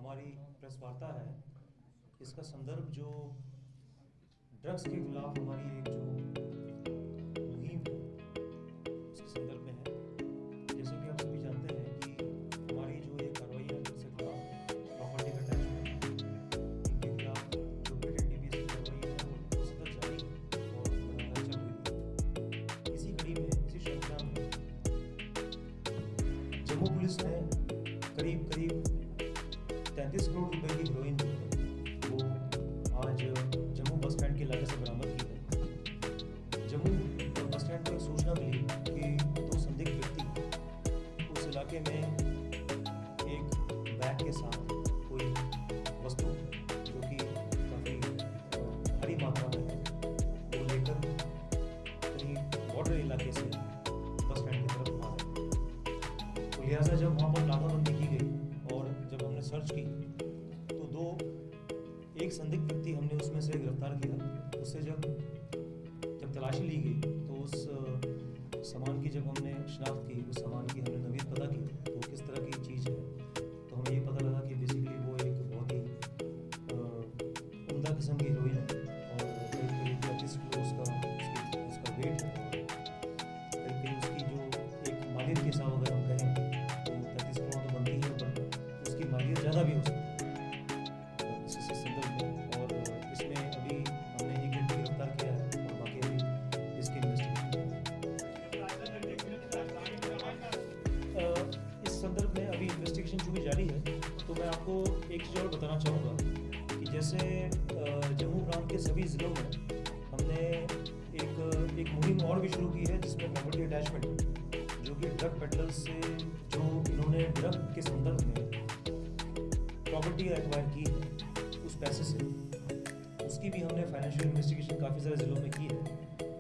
हमारी प्रेस वार्ता है, इसका संदर्भ जो ड्रग्स के खिलाफ हमारी एक जो मुहिम है उसके संदर्भ में है। जैसे कि आप सभी जानते हैं कि हमारी जो ये कार्रवाई है ड्रग्स के खिलाफ प्रॉपर्टी का अटैचमेंट, इनके खिलाफ जो पेड एनडीपीएस की कार्रवाई है वो सतत जारी है और लगातार चल रही है। इसी कड़ी में, इसी श्रृंखला में जम्मू पुलिस ने करीब 33 करोड़ रुपए की हेरोइन जो है वो आज जम्मू बस स्टैंड के इलाके से बरामद की है। जम्मू बस स्टैंड को एक सूचना मिली कि दो संदिग्ध व्यक्ति उस इलाके में एक बैग के साथ कोई वस्तु जो कि काफ़ी भारी मात्रा में है वो लेकर कहीं बॉर्डर इलाके से बस स्टैंड की तरफ आ रहे हैं। तो लिहाजा जब वहाँ पर नाकाबंदी की गई और जब हमने सर्च की तो एक संदिग्ध व्यक्ति हमने उसमें से गिरफ्तार किया। उससे जब तलाशी ली गई तो उस सामान की जब हमने शिनाख्त की, उस सामान की हमने नवीद पता की तो किस तरह की चीज़ है, तो हमें ये पता लगा कि बेसिकली वो एक बहुत ही उम्दा किस्म की हीरोइन है और करीब 35 किलो उसका वेट है। करीब उसकी जो एक मालियत के हिसाब अगर हम कहें तो 35 किलो तो बनती है, पर उसकी मालियत ज़्यादा भी हो सकती है इससे संदर्भ में। और इसमें अभी हमने एक व्यक्ति गिरफ्तार किया है और बाकी अभी इसकी इन्वेस्टिगेशन इस संदर्भ में अभी इन्वेस्टिगेशन चूँकि जारी है तो मैं आपको एक चीज़ और बताना चाहूँगा कि जैसे जम्मू प्रांत के सभी ज़िलों में हमने एक मुहिम और भी शुरू की है जिसमें प्रॉपर्टी अटैचमेंट, जो कि ड्रग पेडलर्स से जो इन्होंने ड्रग के संदर्भ में प्रॉपर्टी एक्वायर की है उस पैसे से, उसकी भी हमने फाइनेंशियल इन्वेस्टिगेशन काफ़ी सारे ज़िलों में की है।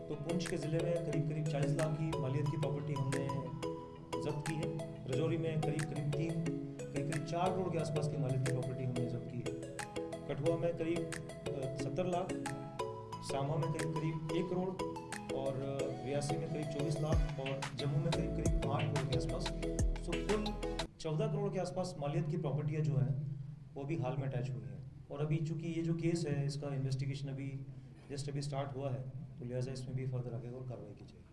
तो पुंछ के ज़िले में करीब 40 लाख की मालियत की प्रॉपर्टी हमने जब्त की है। रजौरी में करीब 4 करोड़ के आसपास की मालियत की प्रॉपर्टी हमने जब्त की है। कठुआ में करीब 70 लाख, सामा में करीब 1 करोड़ और रियासी में करीब 24 लाख और जम्मू में करीब 8 करोड़ के आसपास। सो कुल 14 करोड़ के आसपास मालियत की प्रॉपर्टियाँ जो हैं वो भी हाल में अटैच हुई हैं। और अभी चूंकि ये जो केस है इसका इन्वेस्टिगेशन अभी स्टार्ट हुआ है तो लिहाजा इसमें भी फर्दर आगे और कार्रवाई की जाएगी।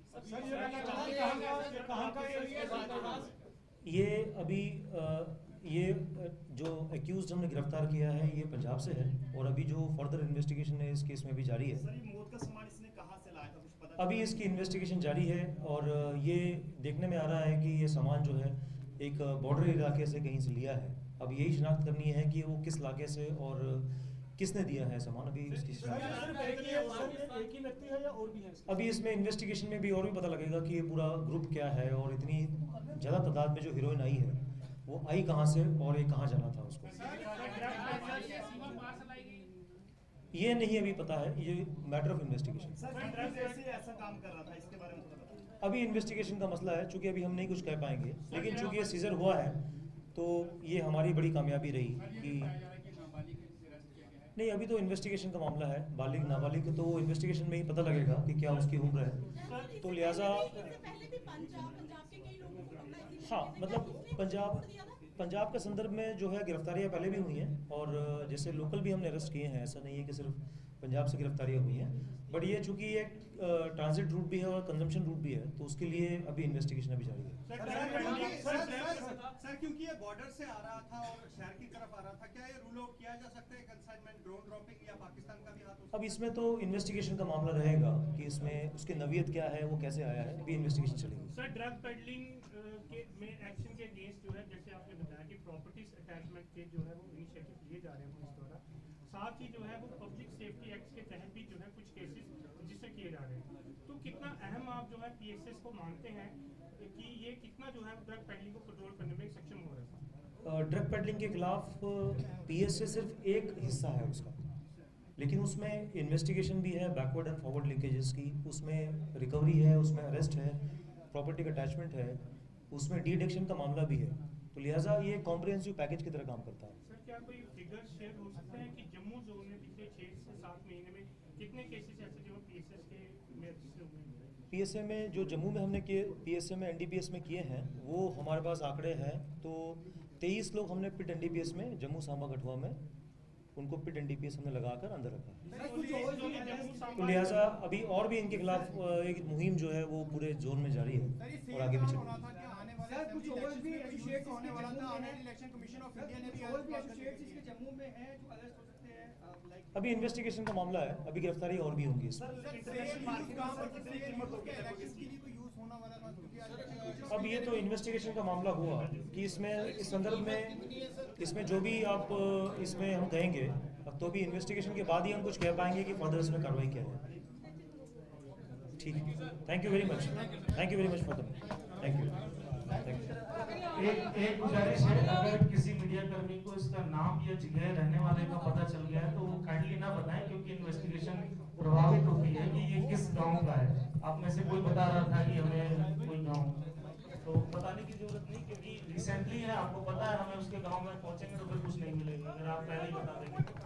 ये अभी ये जो एक्यूज हमने गिरफ्तार किया है ये पंजाब से है और अभी जो फर्दर इन्वेस्टिगेशन है इस केस में भी जारी है। सर, ये मौत का सामान इसने कहां से लाया था, कुछ पता? अभी इसकी इन्वेस्टिगेशन जारी है और ये देखने में आ रहा है कि ये सामान जो है एक बॉर्डर इलाके से कहीं से लिया है। अब यही शिनाख्त करनी है कि वो किस इलाके से और किसने दिया है सामान। अभी इसकी एक ही व्यक्ति है या और भी है? अभी इसमें इन्वेस्टिगेशन में भी और भी पता लगेगा कि ये पूरा ग्रुप क्या है और इतनी ज़्यादा तादाद में जो हीरोइन आई है वो आई कहाँ से और ये कहाँ जाना था उसको, ये नहीं अभी पता है। ये मैटर ऑफ इन्वेस्टिगेशन। ऐसा काम कर रहा था, इसके बारे में बताइए। अभी इन्वेस्टिगेशन का मसला है, चूंकि अभी हम नहीं कुछ कह पाएंगे, लेकिन चूंकि ये सीजर हुआ है तो ये हमारी बड़ी कामयाबी रही कि नहीं, अभी तो इन्वेस्टिगेशन का मामला है। बालिग नाबालिग तो इन्वेस्टिगेशन में ही पता लगेगा कि क्या उसकी उम्र है। तो लिहाजा हाँ, मतलब पंजाब के संदर्भ में जो है गिरफ्तारियां पहले भी हुई हैं और जैसे लोकल भी हमने अरेस्ट किए हैं। ऐसा नहीं है कि सिर्फ पंजाब से गिरफ्तारियां हुई हैं, बट ये चूंकि एक ट्रांजिट रूट भी है और कंजम्पशन रूट भी है तो उसके लिए अभी इन्वेस्टिगेशन अभी जारी है। सर, क्योंकि ये बॉर्डर से आ रहा था और शहर की तरफ आ रहा था, क्या ये रूल आउट किया जा सकता है कंसाइनमेंट, ड्रोन ड्रॉपिंग या पाकिस्तान का भी हाथ हो सकता है? अब इसमें तो इन्वेस्टिगेशन का मामला रहेगा कि इसमें उसकी नवीयत क्या है, वो कैसे आया है, अभी इन्वेस्टिगेशन चलेगी। सर, ड्रग पेडलिंग के में एक्शन के अगेंस्ट जो है, जैसे आपने बताया कि प्रॉपर्टीज अटैचमेंट के जो है वो इनिशिएटिव लिए जा रहे हैं पुलिस द्वारा, साथ ही जो है वो पब्लिक सेफ्टी एक्ट के तहत भी जो है कुछ केसेस रजिस्टर किए जा रहे हैं। तो कितना अहम आप जो है पीएसएस को मानते हैं कि ये कितना जो है ड्रग पेडलिंग को कंट्रोल करने में सक्षम हो रहा है? ड्रग पेडलिंग के खिलाफ पीएसए सिर्फ एक हिस्सा है उसका, लेकिन उसमें इन्वेस्टिगेशन भी है, बैकवर्ड एंड फॉरवर्ड लिंकेजेस की, उसमें रिकवरी है, उसमें अरेस्ट है, प्रॉपर्टी का अटैचमेंट है, उसमें डी एडिक्शन का मामला भी है। तो लिहाजा ये कॉम्प्रिहेंसिव पैकेज की तरह काम करता है। सर, क्या कोई फिगर शेयर हो सकते हैं कि जम्मू जोन में पिछले 6 से 7 महीने में कितने केसेस ऐसे जो पीएसएस के में रजिस्टर हुए हैं? पीएसए में जो जम्मू में हमने किए, पीएसए में एनडीपीएस में किए हैं वो हमारे पास आंकड़े हैं। तो 23 लोग हमने पिट एनडीपीएस में, जम्मू सांबा कठुआ में, उनको पिट एनडीपीएस हमने लगाकर अंदर रखा। तो लिहाजा अभी और भी इनके खिलाफ एक मुहिम जो है वो पूरे जोन में जारी है और आगे भी चलेगी। सर कुछ और भी एसोसिएट्स होने वाला था, online election commission of India ने भी और भी एसोसिएट्स इसके जम्मू में हैं जो अरेस्ट हो सकते हैं, लाइक अभी इन्वेस्टिगेशन का मामला है, अभी गिरफ्तारी और भी होंगी इसमें। अब ये तो इन्वेस्टिगेशन का मामला हुआ कि इसमें इस संदर्भ में इसमें जो भी आप इसमें हम कहेंगे तो भी इन्वेस्टिगेशन के बाद ही हम कुछ कह पाएंगे कि फर्दर इसमें कार्रवाई क्या है। ठीक है, thank you very much for the, thank you. एक गुजारिश है, अगर किसी मीडिया कर्मी को इसका नाम या जगह रहने वाले का पता चल गया है तो वो काइंडली ना बताएं, क्योंकि इन्वेस्टिगेशन प्रभावित होती है कि ये किस गांव का है। आप में से कोई बता रहा था कि हमें कोई गांव, तो बताने की जरूरत नहीं, क्योंकि रिसेंटली है, आपको पता है, हमें उसके गांव में पहुंचेंगे तो फिर कुछ नहीं मिलेगा। अगर आप पहले ही बता देंगे